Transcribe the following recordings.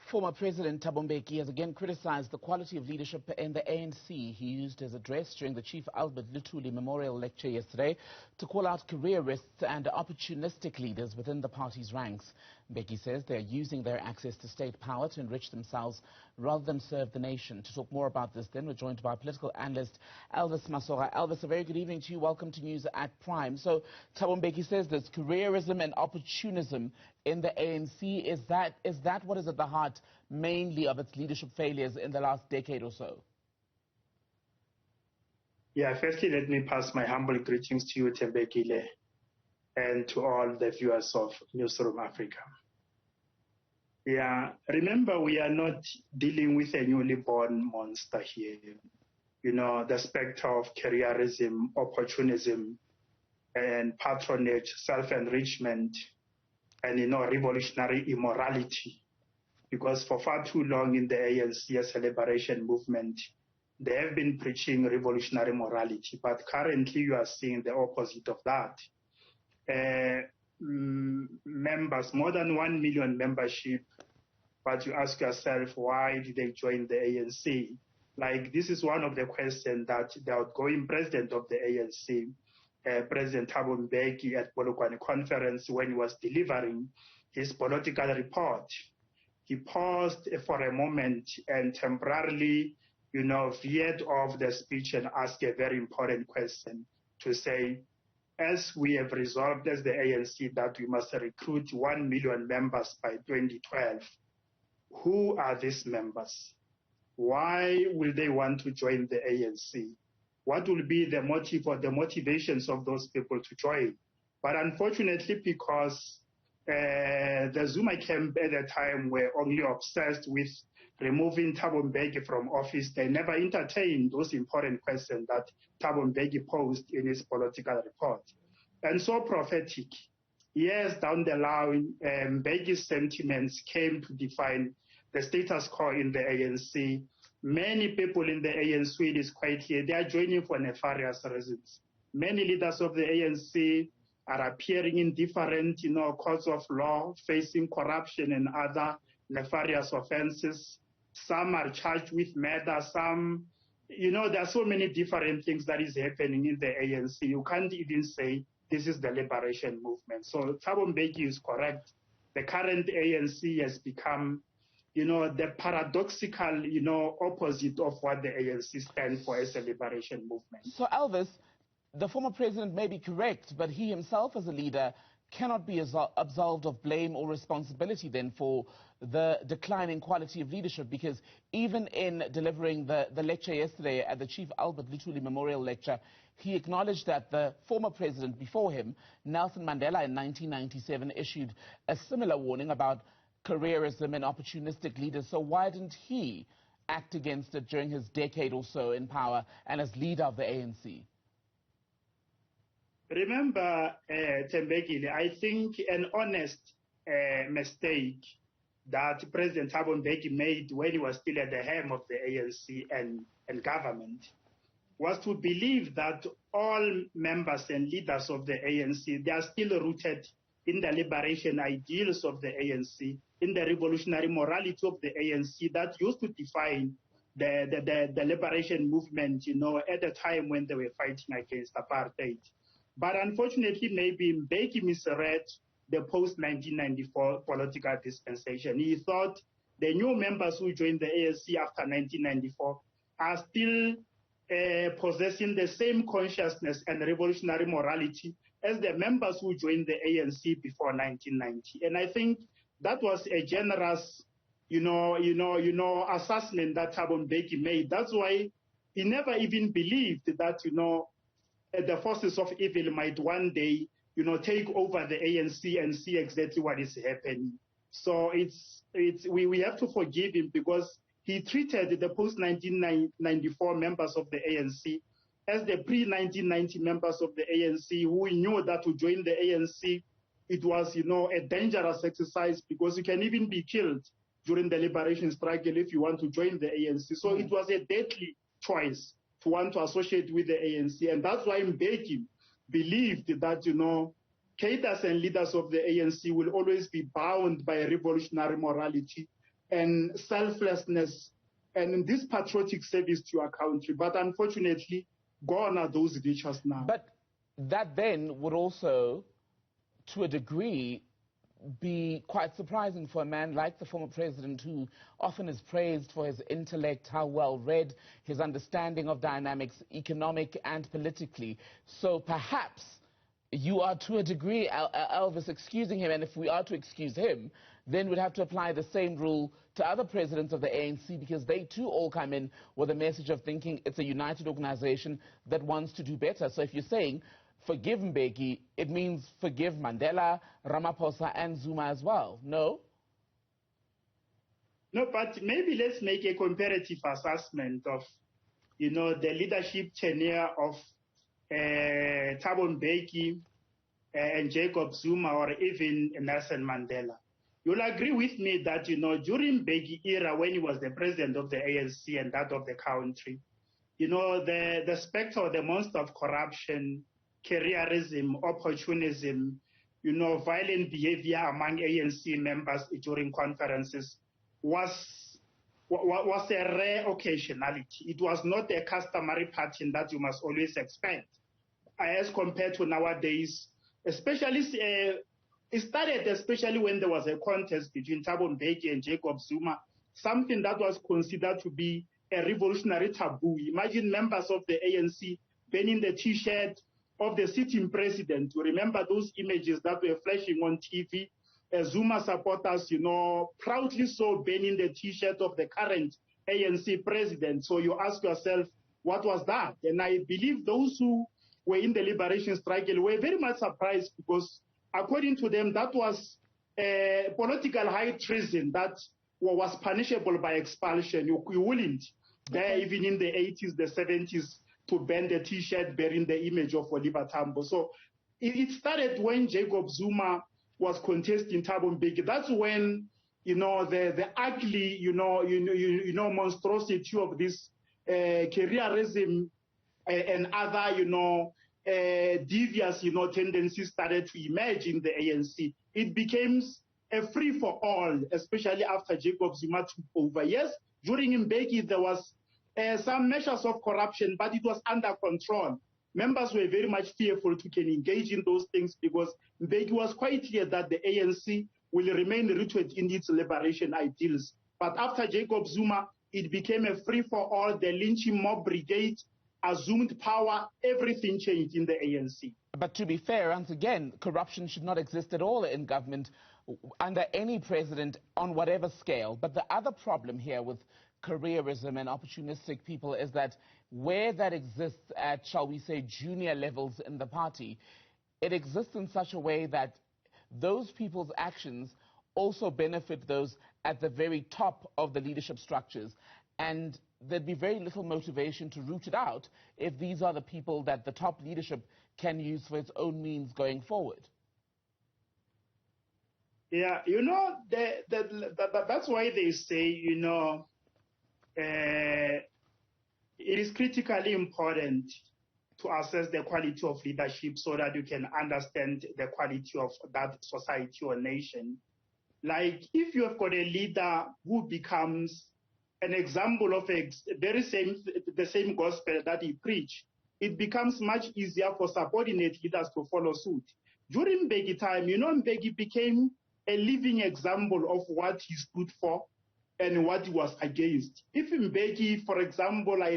Former President Thabo Mbeki has again criticized the quality of leadership in the ANC. He used his address during the Chief Albert Luthuli Memorial Lecture yesterday to call out careerists and opportunistic leaders within the party's ranks. Mbeki says they are using their access to state power to enrich themselves rather than serve the nation. To talk more about this then, we're joined by political analyst Elvis Masora. Elvis, a very good evening to you. Welcome to News at Prime. So Thabo Mbeki says there's careerism and opportunism in the ANC. Is that what is at the heart mainly of its leadership failures in the last decade or so? Yeah, firstly, let me pass my humble greetings to you, Mbeki, and to all the viewers of Newzroom Afrika. Yeah, remember, we are not dealing with a newly born monster here. You know, the specter of careerism, opportunism, and patronage, self-enrichment, and, revolutionary immorality. Because for far too long in the ANC as a liberation movement, they have been preaching revolutionary morality. But currently you are seeing the opposite of that. Members, more than 1 million membership, but you ask yourself, why did they join the ANC? Like, this is one of the questions that the outgoing president of the ANC, President Thabo Mbeki, at Polokwane conference, when he was delivering his political report, he paused for a moment and temporarily, veered off the speech and asked a very important question to say, as we have resolved as the ANC that we must recruit 1 million members by 2012, who are these members? Why will they want to join the ANC? What will be the motive or the motivations of those people to join? But unfortunately, because the Zuma camp at the time were only obsessed with removing Thabo Mbeki from office, they never entertained those important questions that Thabo Mbeki posed in his political report. And so prophetic, years down the line, Mbeki's sentiments came to define the status quo in the ANC. Many people in the ANC, it is quite clear, they are joining for nefarious reasons. Many leaders of the ANC are appearing in different, courts of law, facing corruption and other nefarious offenses. Some are charged with murder. Some, there are so many different things that is happening in the ANC. You can't even say this is the liberation movement. So Thabo Mbeki is correct. The current ANC has become, the paradoxical, opposite of what the ANC stands for as a liberation movement. So Elvis, the former president may be correct, but he himself as a leader cannot be absolved of blame or responsibility then for the declining quality of leadership, because even in delivering the lecture yesterday at the Chief Albert Luthuli Memorial Lecture, he acknowledged that the former president before him, Nelson Mandela, in 1997 issued a similar warning about careerism and opportunistic leaders. So why didn't he act against it during his decade or so in power and as leader of the ANC? Remember, Mbeki, I think an honest mistake that President Thabo Mbeki made when he was still at the helm of the ANC and government was to believe that all members and leaders of the ANC, they are still rooted in the liberation ideals of the ANC, in the revolutionary morality of the ANC that used to define the liberation movement, at the time when they were fighting against apartheid. But unfortunately, maybe Mbeki misread the post-1994 political dispensation. He thought the new members who joined the ANC after 1994 are still possessing the same consciousness and revolutionary morality as the members who joined the ANC before 1990. And I think that was a generous, assessment that Thabo Mbeki made. That's why he never even believed that, the forces of evil might one day, take over the ANC and see exactly what is happening. So we have to forgive him, because he treated the post-1994 members of the ANC as the pre-1990 members of the ANC who knew that to join the ANC, it was, a dangerous exercise, because you can even be killed during the liberation struggle if you want to join the ANC. So it was a deadly choice to want to associate with the ANC. And that's why Mbeki believed that, cadres and leaders of the ANC will always be bound by a revolutionary morality and selflessness and this patriotic service to your country. But unfortunately, gone are those ditches now. But that then would also, to a degree, be quite surprising for a man like the former president, who often is praised for his intellect, how well read, his understanding of dynamics, economic and politically. So perhaps you are, to a degree, Elvis, excusing him, and if we are to excuse him, then we'd have to apply the same rule to other presidents of the ANC, because they too all come in with a message of thinking it's a united organization that wants to do better. So if you're saying forgive Mbeki, it means forgive Mandela, Ramaphosa and Zuma as well, no? No, but maybe let's make a comparative assessment of, the leadership tenure of Thabo Mbeki and Jacob Zuma, or even Nelson Mandela. You'll agree with me that, during Mbeki era, when he was the president of the ANC and that of the country, the specter or the monster of corruption, careerism, opportunism, violent behavior among ANC members during conferences was a rare occasionality. It was not a customary pattern that you must always expect, as compared to nowadays, especially it started especially when there was a contest between Thabo Mbeki and Jacob Zuma, something that was considered to be a revolutionary taboo. Imagine members of the ANC burning the T-shirt of the sitting president. You remember those images that were flashing on TV? Zuma supporters, proudly so burning the T-shirt of the current ANC president. So you ask yourself, what was that? And I believe those who were in the liberation struggle were very much surprised, because according to them, that was political high treason that was punishable by expulsion. You wouldn't dare, even in the 80s, the 70s, to burn the T-shirt bearing the image of Oliver Tambo. So it started when Jacob Zuma was contesting Thabo Mbeki. That's when, the ugly, monstrosity of this careerism and other, devious, tendencies started to emerge in the ANC. It became a free-for-all, especially after Jacob Zuma took over. Yes, during Mbeki, there was some measures of corruption, but it was under control. Members were very much fearful to can engage in those things, because Mbeki was quite clear that the ANC will remain rooted in its liberation ideals. But after Jacob Zuma, it became a free-for-all. The lynching mob brigade assumed power. Everything changed in the ANC. But to be fair, once again, corruption should not exist at all in government under any president on whatever scale. But the other problem here with careerism and opportunistic people is that where that exists at, shall we say, junior levels in the party, it exists in such a way that those people's actions also benefit those at the very top of the leadership structures. And there'd be very little motivation to root it out if these are the people that the top leadership can use for its own means going forward. Yeah, that's why they say, it is critically important to assess the quality of leadership so that you can understand the quality of that society or nation. Like, if you have got a leader who becomes an example of the same gospel that he preached, it becomes much easier for subordinate leaders to follow suit. During Mbeki time, Mbeki became a living example of what he stood for and what he was against. If Mbeki, for example, I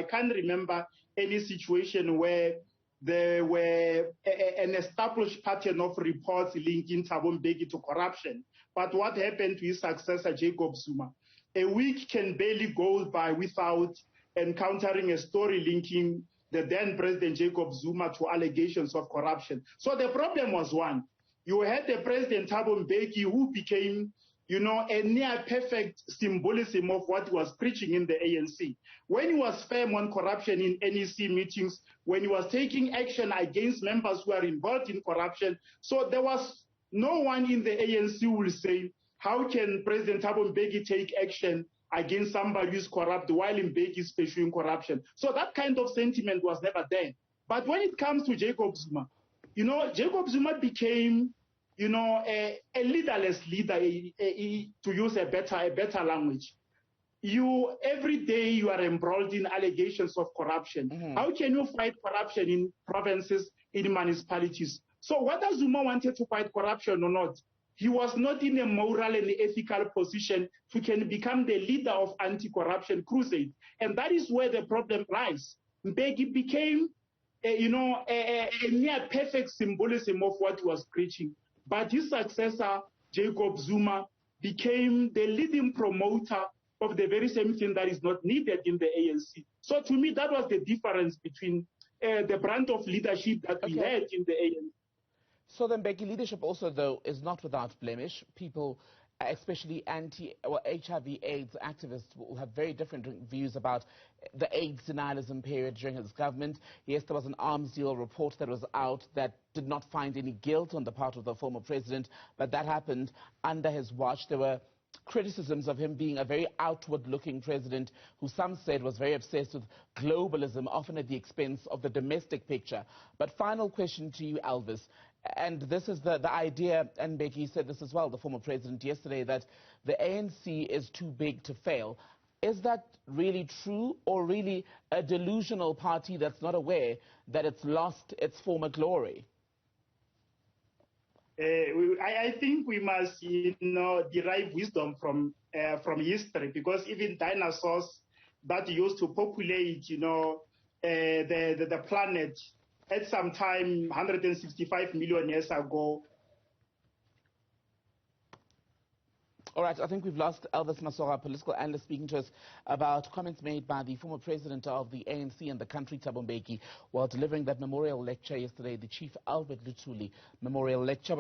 can't remember any situation where there were an established pattern of reports linking Thabo Mbeki to corruption. But what happened to his successor, Jacob Zuma? A week can barely go by without encountering a story linking the then President Jacob Zuma to allegations of corruption. So the problem was one. You had the President Thabo Mbeki, who became, a near-perfect symbolism of what he was preaching in the ANC. When he was firm on corruption in NEC meetings, when he was taking action against members who are involved in corruption, so there was no one in the ANC who will say, how can President Thabo Mbeki take action against somebody who is corrupt while Mbeki is pursuing corruption? So that kind of sentiment was never there. But when it comes to Jacob Zuma, Jacob Zuma became a leaderless leader, to use a better language. Every day you are embroiled in allegations of corruption. How can you fight corruption in provinces, in municipalities? So whether Zuma wanted to fight corruption or not, he was not in a moral and ethical position to can become the leader of anti-corruption crusade. And that is where the problem lies. Mbeki became a near perfect symbolism of what he was preaching. But his successor, Jacob Zuma, became the leading promoter of the very same thing that is not needed in the ANC. So to me, that was the difference between the brand of leadership that we had in the ANC. So then, Mbeki, leadership also, though, is not without blemish. People, especially HIV/AIDS activists, will have very different views about the AIDS denialism period during his government. Yes, there was an arms deal report that was out that did not find any guilt on the part of the former president, but that happened under his watch. There were criticisms of him being a very outward-looking president who some said was very obsessed with globalism, often at the expense of the domestic picture. But final question to you, Elvis, and this is the idea, and Mbeki said this as well, the former president yesterday, that the ANC is too big to fail. Is that really true, or really a delusional party that's not aware that it's lost its former glory? I think we must, derive wisdom from history, because even dinosaurs that used to populate, the planet at some time 165 million years ago. All right, I think we've lost Elvis Masora, political analyst, speaking to us about comments made by the former president of the ANC in the country, Thabo Mbeki, while delivering that memorial lecture yesterday, the Chief Albert Luthuli Memorial Lecture.